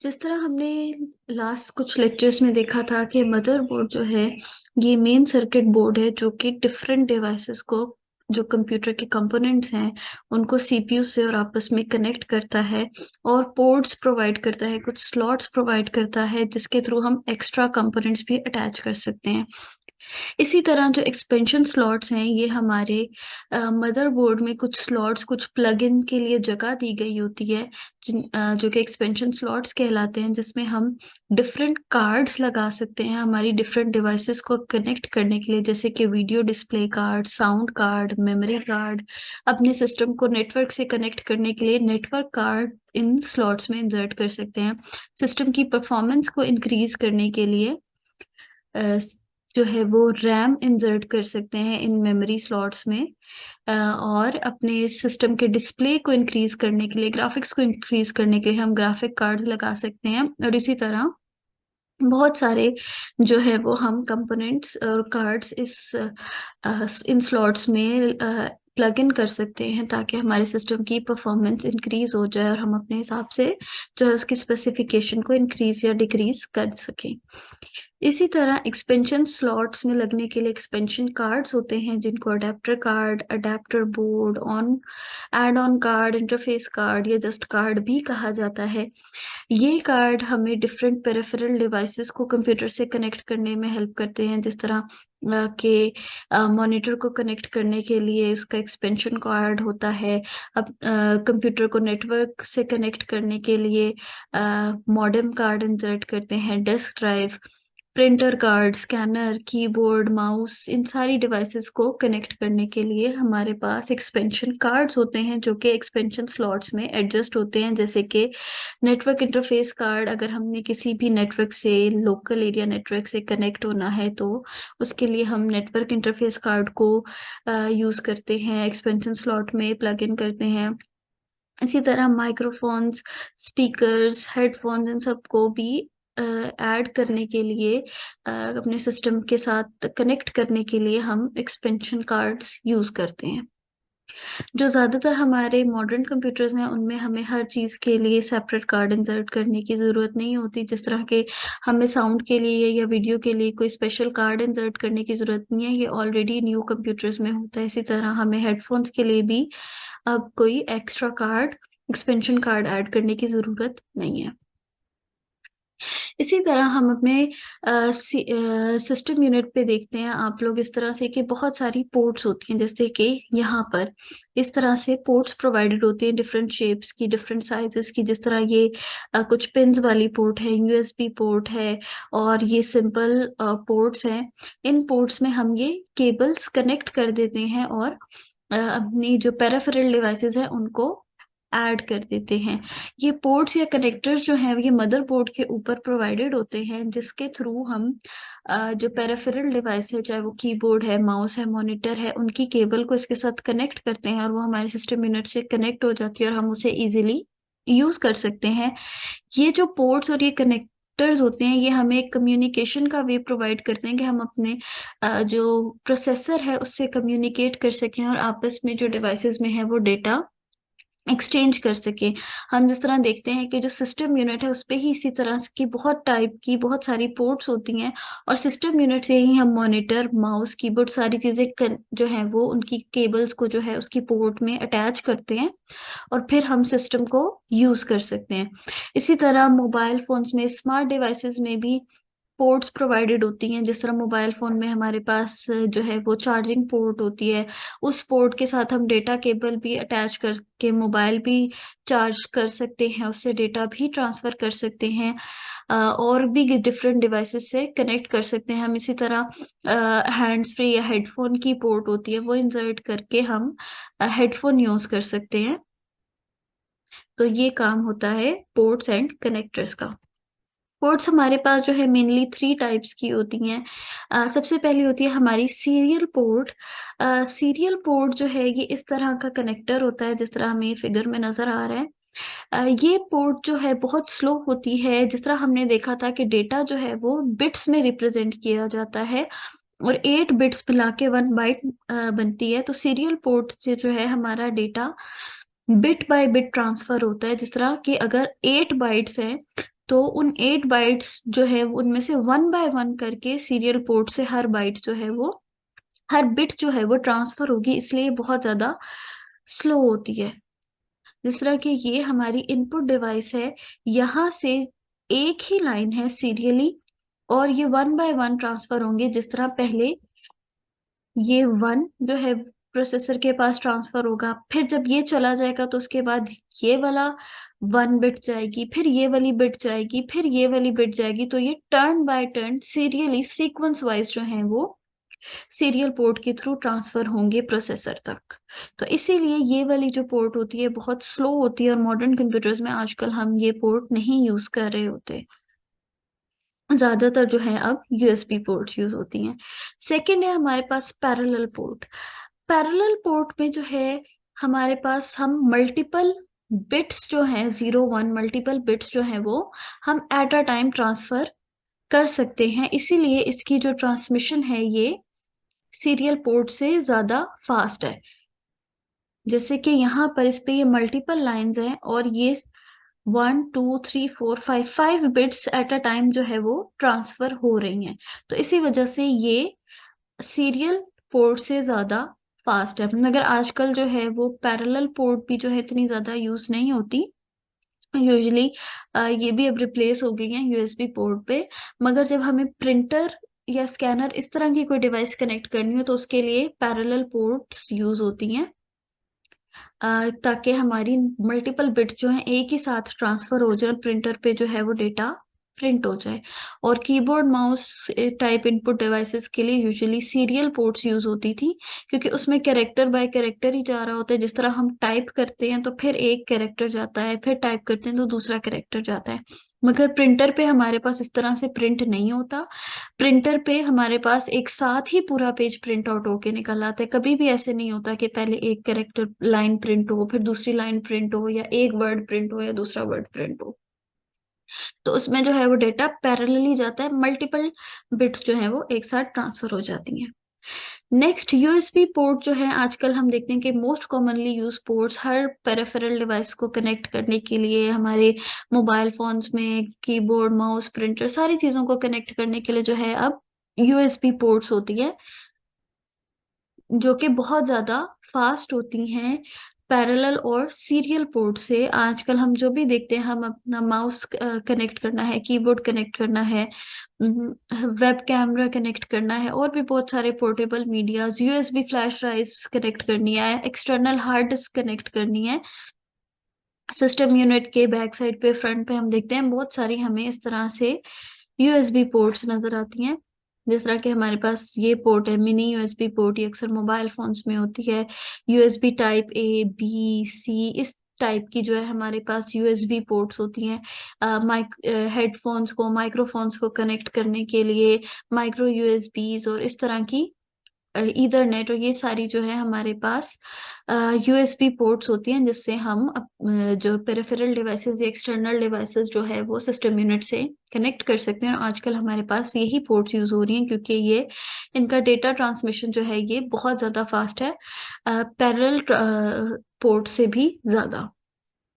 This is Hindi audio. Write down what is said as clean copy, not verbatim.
जिस तरह हमने लास्ट कुछ लेक्चर्स में देखा था कि मदरबोर्ड जो है ये मेन सर्किट बोर्ड है जो कि डिफरेंट डिवाइसेस को जो कंप्यूटर के कंपोनेंट्स हैं उनको सीपीयू से और आपस में कनेक्ट करता है और पोर्ट्स प्रोवाइड करता है, कुछ स्लॉट्स प्रोवाइड करता है जिसके थ्रू हम एक्स्ट्रा कंपोनेंट्स भी अटैच कर सकते हैं। इसी तरह जो एक्सपेंशन स्लॉट्स हैं ये हमारे मदरबोर्ड में कुछ स्लॉट्स कुछ प्लग इन के लिए जगह दी गई होती है जो कि एक्सपेंशन स्लॉट्स कहलाते हैं, जिसमें हम डिफरेंट कार्ड्स लगा सकते हैं हमारी डिफरेंट डिवाइसेस को कनेक्ट करने के लिए, जैसे कि video display card, sound card, memory card. अपने सिस्टम को नेटवर्क से कनेक्ट करने के लिए नेटवर्क कार्ड इन स्लॉट्स में इंसर्ट कर सकते हैं। सिस्टम की परफॉर्मेंस को इंक्रीज करने के लिए अ, जो है वो रैम इंसर्ट कर सकते हैं इन मेमोरी स्लॉट्स में, और अपने सिस्टम के डिस्प्ले को इंक्रीज करने के लिए, ग्राफिक्स को इंक्रीज करने के लिए हम ग्राफिक कार्ड लगा सकते हैं। और इसी तरह बहुत सारे जो है वो हम कंपोनेंट्स और कार्ड्स इन स्लॉट्स में प्लग इन कर सकते हैं ताकि हमारे सिस्टम की परफॉर्मेंस इंक्रीज हो जाए और हम अपने हिसाब से जो है उसकी स्पेसिफिकेशन को इंक्रीज या डिक्रीज कर सकें। इसी तरह एक्सपेंशन स्लॉट्स में लगने के लिए एक्सपेंशन कार्ड्स होते हैं जिनको adapter card, adapter board, on add on card, interface card या जस्ट कार्ड भी कहा जाता है। ये कार्ड हमें डिफरेंट पेरिफेरल डिवाइसेस को कंप्यूटर से कनेक्ट करने में हेल्प करते हैं, जिस तरह के मॉनिटर को कनेक्ट करने के लिए उसका एक्सपेंशन कार्ड होता है। अब कंप्यूटर को नेटवर्क से कनेक्ट करने के लिए मॉडेम कार्ड इंसर्ट करते हैं, disk drive, printer card, scanner, keyboard, mouse, इन सारी डिवाइसेस को कनेक्ट करने के लिए हमारे पास एक्सपेंशन कार्ड्स होते हैं जो कि एक्सपेंशन स्लॉट्स में एडजस्ट होते हैं। जैसे कि नेटवर्क इंटरफेस कार्ड, अगर हमने किसी भी नेटवर्क से, लोकल एरिया नेटवर्क से कनेक्ट होना है तो उसके लिए हम नेटवर्क इंटरफेस कार्ड को यूज करते हैं, एक्सपेंशन स्लॉट में प्लग इन करते हैं। इसी तरह माइक्रोफोन्स, स्पीकर्स, हेडफोन्स, इन सबको भी ऐड करने के लिए, अपने सिस्टम के साथ कनेक्ट करने के लिए हम एक्सपेंशन कार्ड्स यूज करते हैं। जो ज्यादातर हमारे मॉडर्न कंप्यूटर्स हैं उनमें हमें हर चीज के लिए सेपरेट कार्ड इंसर्ट करने की जरूरत नहीं होती। जिस तरह के हमें साउंड के लिए या वीडियो के लिए कोई स्पेशल कार्ड इंसर्ट करने की जरूरत नहीं है, ये ऑलरेडी न्यू कंप्यूटर्स में होता है। इसी तरह हमें हेडफोन्स के लिए भी अब कोई extra card, expansion card add करने की जरूरत नहीं है। इसी तरह हम अपने सिस्टम यूनिट पे देखते हैं आप लोग इस तरह से कि बहुत सारी पोर्ट्स होती हैं, जैसे कि यहाँ पर इस तरह से पोर्ट्स प्रोवाइडेड होती हैं डिफरेंट शेप्स की, डिफरेंट साइजेस की। जिस तरह ये कुछ पिंस वाली पोर्ट है, यूएसबी पोर्ट है, और ये सिंपल पोर्ट्स हैं। इन पोर्ट्स में हम ये केबल्स कनेक्ट कर देते हैं और अपनी जो पेरिफेरल डिवाइसेस हैं उनको ऐड कर देते हैं। ये पोर्ट्स या कनेक्टर्स जो हैं ये मदरबोर्ड के ऊपर प्रोवाइडेड होते हैं, जिसके थ्रू हम जो पेरिफेरल डिवाइस है, चाहे वो कीबोर्ड है, माउस है, मॉनिटर है, उनकी केबल को इसके साथ कनेक्ट करते हैं और वो हमारे सिस्टम यूनिट से कनेक्ट हो जाती है और हम उसे इजीली यूज कर सकते हैं। ये जो पोर्ट्स और ये कनेक्टर्स होते हैं ये हमें कम्युनिकेशन का वे प्रोवाइड करते हैं कि हम अपने जो प्रोसेसर है उससे कम्युनिकेट कर सकें और आपस में जो डिवाइसेस में है वो डेटा एक्सचेंज कर सके। हम जिस तरह देखते हैं कि जो सिस्टम यूनिट है उस पे ही इसी तरह की बहुत टाइप की बहुत सारी पोर्ट्स होती हैं, और सिस्टम यूनिट से ही हम मॉनिटर, माउस, कीबोर्ड सारी चीजें जो है वो उनकी केबल्स को जो है उसकी पोर्ट में अटैच करते हैं और फिर हम सिस्टम को यूज कर सकते हैं। इसी तरह मोबाइल फोन्स में, स्मार्ट डिवाइसेस में भी पोर्ट्स प्रोवाइडेड होती हैं। जिस तरह मोबाइल फोन में हमारे पास जो है वो चार्जिंग पोर्ट होती है, उस पोर्ट के साथ हम डेटा केबल भी अटैच करके मोबाइल भी चार्ज कर सकते हैं, उससे डेटा भी ट्रांसफर कर सकते हैं, और भी डिफरेंट डिवाइसेस से कनेक्ट कर सकते हैं हम। इसी तरह हैंड्स फ्री या हेडफोन की पोर्ट होती है, वो इंसर्ट करके हम हेडफोन यूज कर सकते हैं। तो ये काम होता है पोर्ट्स एंड कनेक्टर्स का। पोर्ट्स हमारे पास जो है मेनली थ्री टाइप्स की होती हैं। सबसे पहली होती है हमारी सीरियल पोर्ट। सीरियल पोर्ट जो है ये इस तरह का कनेक्टर होता है जिस तरह हमें फिगर में नजर आ रहा है। ये पोर्ट जो है बहुत स्लो होती है। जिस तरह हमने देखा था कि डेटा जो है वो बिट्स में रिप्रेजेंट किया जाता है और 8 बिट्स मिला के 1 बाइट बनती है। तो सीरियल पोर्ट से जो है हमारा data bit by bit transfer होता है। जिस तरह कि अगर 8 बाइट्स हैं तो उन 8 बाइट्स जो है उनमें से 1 बाय 1 करके सीरियल पोर्ट से हर बाइट जो है वो, हर बिट जो है वो ट्रांसफर होगी, इसलिए बहुत ज्यादा स्लो होती है। जिस तरह की ये हमारी इनपुट डिवाइस है, यहाँ से एक ही लाइन है सीरियली, और ये 1 बाय 1 ट्रांसफर होंगे। जिस तरह पहले ये 1 जो है प्रोसेसर के पास ट्रांसफर होगा, फिर जब ये चला जाएगा तो उसके बाद ये वाला 1 बिट जाएगी, फिर ये वाली बिट जाएगी, फिर ये वाली बिट जाएगी। तो ये turn by turn serially sequence wise जो है वो सीरियल पोर्ट के थ्रू ट्रांसफर होंगे प्रोसेसर तक। तो इसीलिए ये वाली जो पोर्ट होती है बहुत स्लो होती है, और मॉडर्न कंप्यूटर्स में आजकल हम ये पोर्ट नहीं यूज कर रहे होते। ज्यादातर जो है अब यूएसबी पोर्ट्स यूज होती हैं। सेकंड है हमारे पास पैरेलल पोर्ट। पैरेलल पोर्ट में जो है हमारे पास हम मल्टीपल बिट्स जो है 0 1 मल्टीपल बिट्स जो है वो हम एट अ टाइम ट्रांसफर कर सकते हैं। इसीलिए इसकी जो ट्रांसमिशन है ये सीरियल पोर्ट से ज्यादा फास्ट है। जैसे कि यहाँ पर इस पे ये मल्टीपल लाइंस हैं, और ये 1 2 3 4 5 बिट्स एट अ टाइम जो है वो ट्रांसफर हो रही हैं। तो इसी वजह से ये सीरियल पोर्ट से ज्यादा फास्ट है। मगर आजकल जो है वो पैरेलल पोर्ट भी जो है इतनी ज्यादा यूज नहीं होती यूजुअली। ये भी अब रिप्लेस हो गई हैं यूएसबी पोर्ट पे। मगर जब हमें प्रिंटर या स्कैनर इस तरह की कोई डिवाइस कनेक्ट करनी हो तो उसके लिए पैरेलल पोर्ट्स यूज होती हैं, ताकि हमारी मल्टीपल बिट जो है एक ही साथ ट्रांसफर हो जाए और प्रिंटर पे जो है वो डेटा प्रिंट हो जाए। और keyboard mouse type input devices के लिए यूजुअली सीरियल पोर्ट्स यूज होती थी, क्योंकि उसमें कैरेक्टर बाय कैरेक्टर ही जा रहा होता है। जिस तरह हम टाइप करते हैं तो फिर एक कैरेक्टर जाता है, फिर टाइप करते हैं तो दूसरा कैरेक्टर जाता है। मगर प्रिंटर पे हमारे पास इस तरह से प्रिंट नहीं होता। प्रिंटर पे हमारे पास एक साथ ही पूरा पेज प्रिंट आउट होके निकल आता है। कभी भी ऐसे नहीं होता कि पहले एक कैरेक्टर लाइन प्रिंट हो, फिर दूसरी लाइन प्रिंट हो, या एक वर्ड प्रिंट हो, या दूसरा वर्ड प्रिंट हो। तो उसमें जो है वो डेटा पैरेलली जाता है, मल्टीपल बिट्स जो है वो एक साथ ट्रांसफर हो जाती हैं। नेक्स्ट यूएसबी पोर्ट जो है आजकल हम देखते हैं कि मोस्ट कॉमनली यूज पोर्ट्स हर पेरिफेरल डिवाइस को कनेक्ट करने के लिए, हमारे मोबाइल फोन्स में कीबोर्ड माउस प्रिंटर सारी चीजों को कनेक्ट करने के लिए जो है अब यूएसबी पोर्ट्स होती है, जो कि बहुत ज्यादा फास्ट होती हैं पैरेलल और सीरियल पोर्ट से। आजकल हम जो भी देखते हैं, हम अपना माउस कनेक्ट करना है, कीबोर्ड कनेक्ट करना है, वेब कैमरा कनेक्ट करना है, और भी बहुत सारे portable medias, USB flash drives connect करनी है, एक्सटर्नल हार्ड डिस्क कनेक्ट करनी है। सिस्टम यूनिट के बैक साइड पे फ्रंट पे हम देखते हैं बहुत सारी हमें इस तरह से यूएसबी पोर्ट्स नजर आती हैं। जिस तरह के हमारे पास ये पोर्ट है मिनी यूएसबी पोर्ट, ये अक्सर मोबाइल फोन्स में होती है। USB type A B C इस टाइप की जो है हमारे पास यूएसबी पोर्ट्स होती हैं। माइक हेडफोन्स को माइक्रोफोन्स को कनेक्ट करने के लिए माइक्रो यूएसबीज और इस तरह की ईथरनेट, और ये सारी जो है हमारे पास यूएसबी पोर्ट्स होती हैं, जिससे हम जो पेरिफेरल डिवाइसेस या एक्सटर्नल डिवाइसेस जो है वो सिस्टम यूनिट से कनेक्ट कर सकते हैं। और आजकल हमारे पास यही पोर्ट्स यूज हो रही हैं, क्योंकि ये इनका डेटा ट्रांसमिशन जो है ये बहुत ज्यादा फास्ट है पैरेलल पोर्ट से भी ज्यादा।